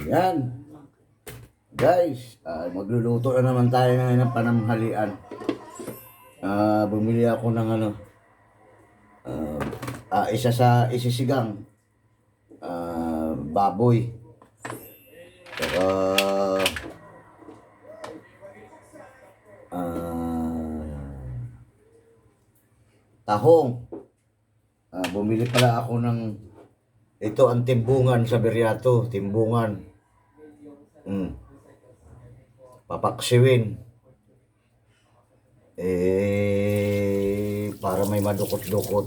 Yan. Guys, magluluto na naman tayo ngayon ng pananghalian. Bumili ako ng isa sa isisigang baboy. Saka tahong. Bumili pala ako ng ito ang timbungan sa Beriato, timbungan. Papaksiwin. Para may madukot-dukot.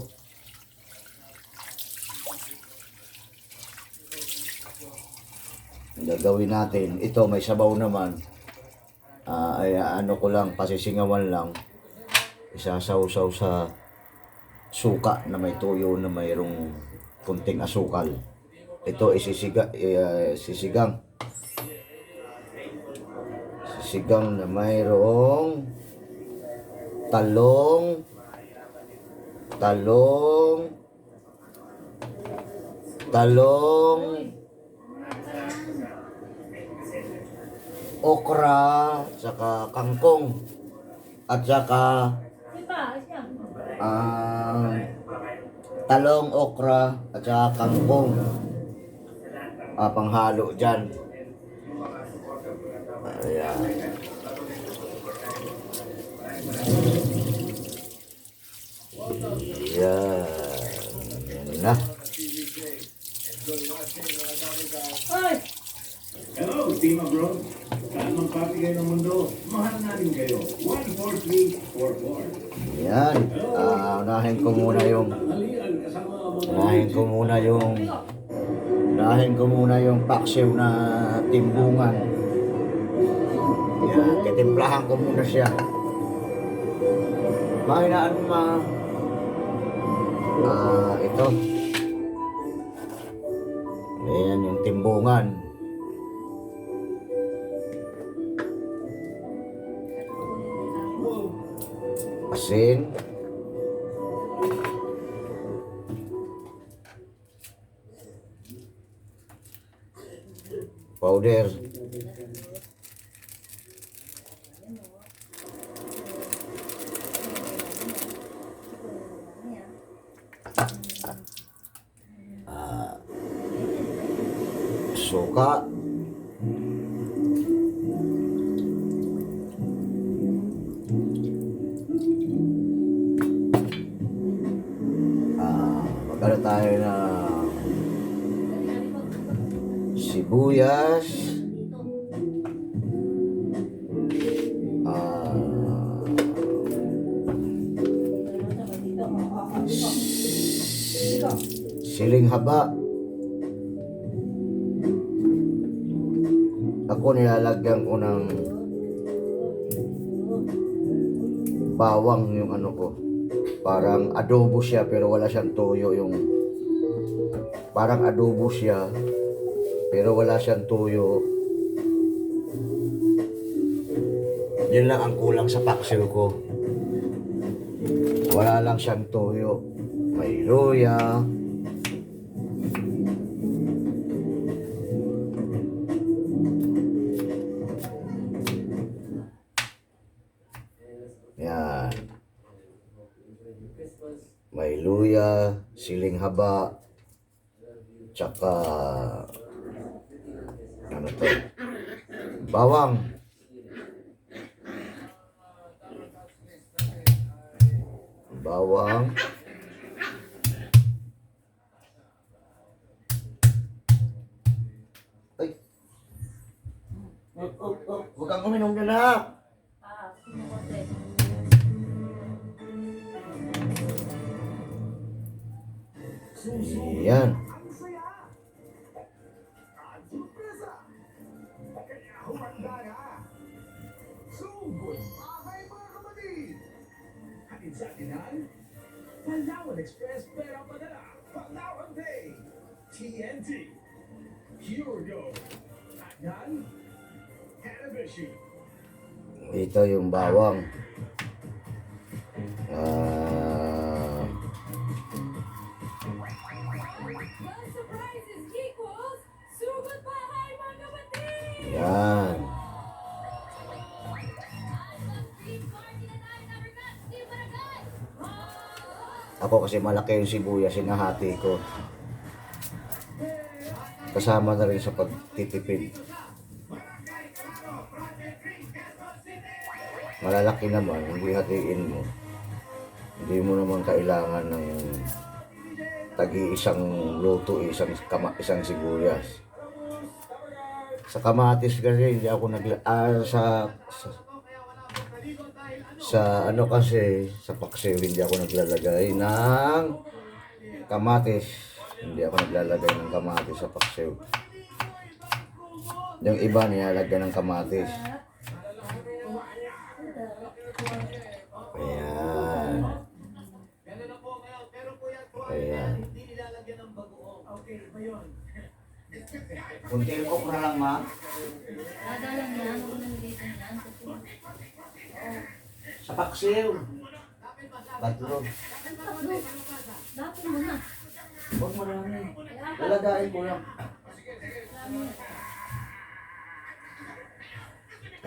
Ang gagawin natin, ito may sabaw naman. Ano ko lang, pasisingawan lang. Isasaw-saw sa suka na may tuyo na mayroong kunting asukal. Ito sisigang. Sisigang na mayroong talong, okra, saka kangkong, at saka talong, okra, at saka kangkong. Panghalo dyan. Ayan. Yan na. Hello, Team Abroad. Saan mang papi kayo ng mundo, mahal namin kayo. 14344. Yan. Unahin ko muna yung paksiw na timbungan. Yan. Titimplahan ko muna siya. Mahinaan ito. Ayan yung timbungan. Asin. Powder. Suka. Magkano tayo na sibuyas, siling haba. Ako nilalagyan ko ng bawang yung ano ko. Parang adobo siya pero wala siyang toyo yung parang adobo siya pero wala siyang toyo. Yun lang ang kulang sa paksiw ko. Wala lang siyang toyo. May luya. Yan. May luya, siling haba, tsaka ano to? Bawang. Bawang. Ay. Huwag kang uminom na na. Yan. Palawan Express pera padala. Palawan Pay. TNT. Pure Gold. At yan, Hanabishi. Ito yung bawang. Surprises equals Sugat Bahay mga Yan. Ako kasi malaki yung sibuyas, sinahati ko. Kasama na rin sa pagtitipid. Malalaki naman, hindi hatiin mo. Hindi mo naman kailangan ng isang luto, isang sibuyas. Sa kamatis kasi hindi ako sa ano kasi sa paksiw hindi ako naglalagay ng kamatis. Hindi ako naglalagay ng kamatis sa paksiw. Yung iba nilalagyan ng kamatis. Ayan. Ayan. Kunting okra lang, ma. Ada lang yan, huwag nang dito yan. Sa paksiw. Tatlo. Dapat mo na. Huwag marami. Lalagain ko lang.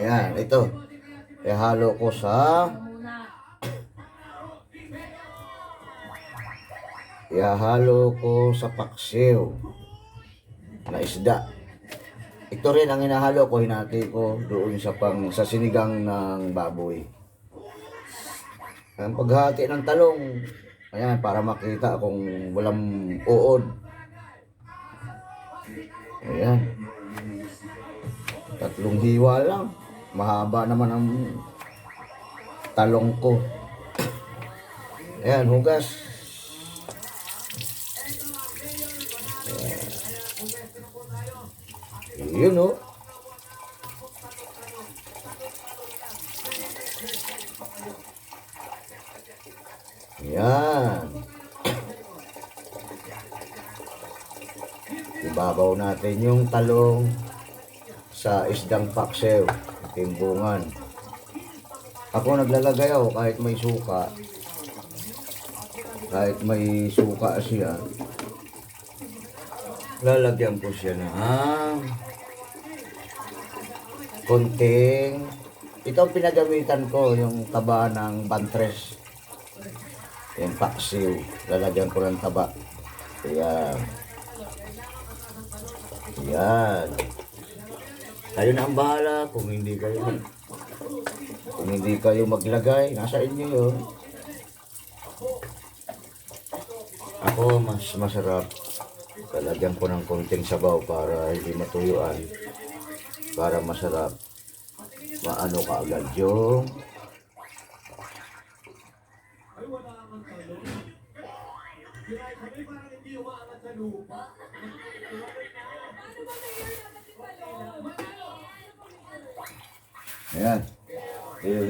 Ayan, ito. Ihalo ko sa... Ihalo ko sa paksiw na isda. Ito rin ang hinahalo ko, hinati ko doon sa sinigang ng baboy. Ang paghati ng talong, ayan, para makita kung walang uod. Ayan. 3 hiwa lang. Mahaba naman ang talong ko. Ayan, hugas. Yun o. Yan. Ibabaw natin yung talong sa isdang paksiw, timbungan. Ako naglalagay ako kahit may suka. Kahit may suka siya, lalagyan ko siya ng konting, ito ang pinagamitan ko, yung taba ng bantres, yung paksiw, lalagyan ko ng taba. Ayan. Ayan. Kayo na ang bahala kung hindi kayo maglagay, nasa inyo yun. Ako mas masarap, lalagyan ko ng konting sabaw para hindi matuyuan, para masarap. Maano ka agad yung ayan, yung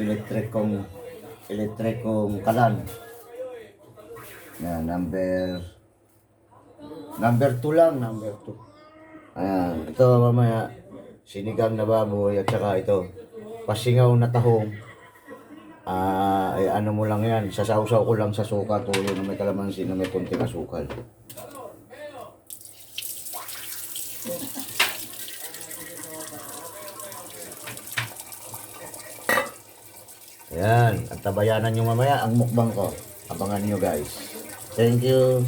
electric kong kalan. Ayan, number 2 lang, number 2. Ayan, ito mamaya, sinigang na baboy at saka ito, pasingaw na tahong. Ay ano mo lang yan, sasawsaw ko lang sa suka, tulo na may kalamansi na may konting asukal. Ayan, at tabayanan nyo mamaya ang mukbang ko. Abangan nyo guys. Thank you.